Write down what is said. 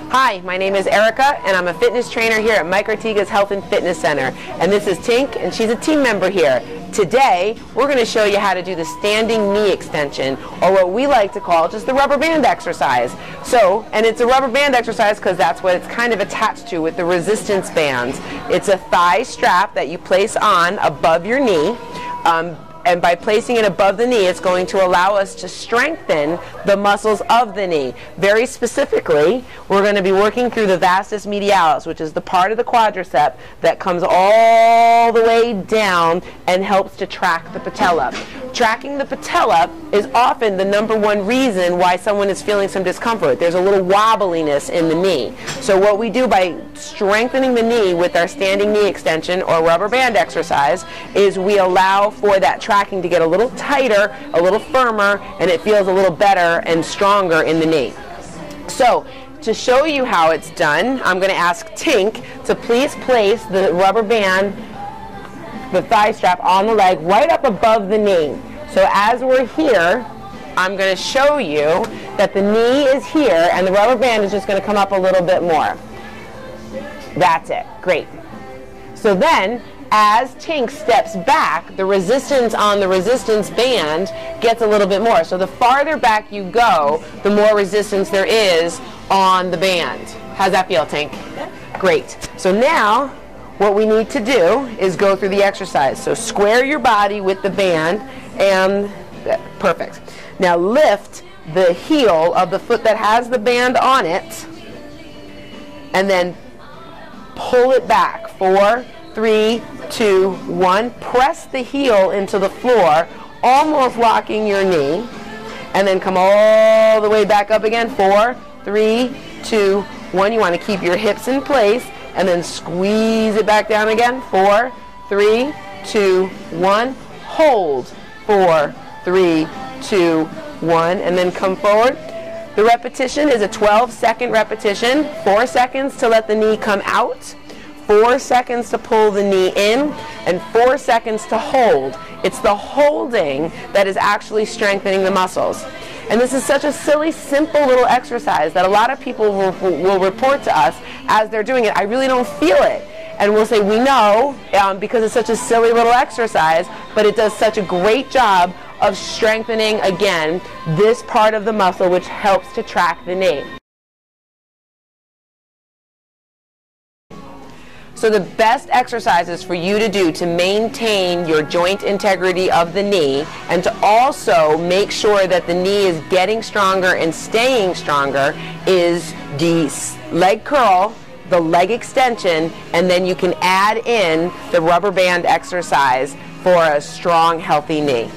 Hi, my name is Erica, and I'm a fitness trainer here at Mike Ortega's Health and Fitness Center. And this is Tink, and she's a team member here. Today, we're going to show you how to do the standing knee extension, or what we like to call just the rubber band exercise. So, and it's a rubber band exercise because that's what it's kind of attached to with the resistance bands. It's a thigh strap that you place on above your knee. And by placing it above the knee, it's going to allow us to strengthen the muscles of the knee. Very specifically, we're going to be working through the vastus medialis, which is the part of the quadricep that comes all the way down and helps to track the patella. Tracking the patella is often the #1 reason why someone is feeling some discomfort. There's a little wobbliness in the knee. So what we do by strengthening the knee with our standing knee extension or rubber band exercise is we allow for that tracking to get a little tighter, a little firmer, and it feels a little better and stronger in the knee. So to show you how it's done, I'm going to ask Tink to please place the rubber band, the thigh strap, on the leg right up above the knee. So as we're here, I'm going to show you that the knee is here and the rubber band is just going to come up a little bit more. That's it. Great. So then, as Tink steps back, the resistance on the resistance band gets a little bit more. So the farther back you go, the more resistance there is on the band. How's that feel, Tink? Great. So now, what we need to do is go through the exercise. So square your body with the band, and perfect. Now lift the heel of the foot that has the band on it, and then pull it back. 4, 3, 2, 1. Press the heel into the floor, almost locking your knee, and then come all the way back up again. 4, 3, 2, 1. You want to keep your hips in place, and then squeeze it back down again. 4, 3, 2, 1. Hold. 4, 3, 2, 1, and then come forward. The repetition is a 12-second repetition. 4 seconds to let the knee come out, 4 seconds to pull the knee in, and 4 seconds to hold. It's the holding that is actually strengthening the muscles. And this is such a silly, simple little exercise that a lot of people will report to us as they're doing it, I really don't feel it. And we'll say, we know, because it's such a silly little exercise, but it does such a great job of strengthening, again, this part of the muscle which helps to track the knee. So the best exercises for you to do to maintain your joint integrity of the knee and to also make sure that the knee is getting stronger and staying stronger is the leg curl, the leg extension, and then you can add in the rubber band exercise for a strong, healthy knee.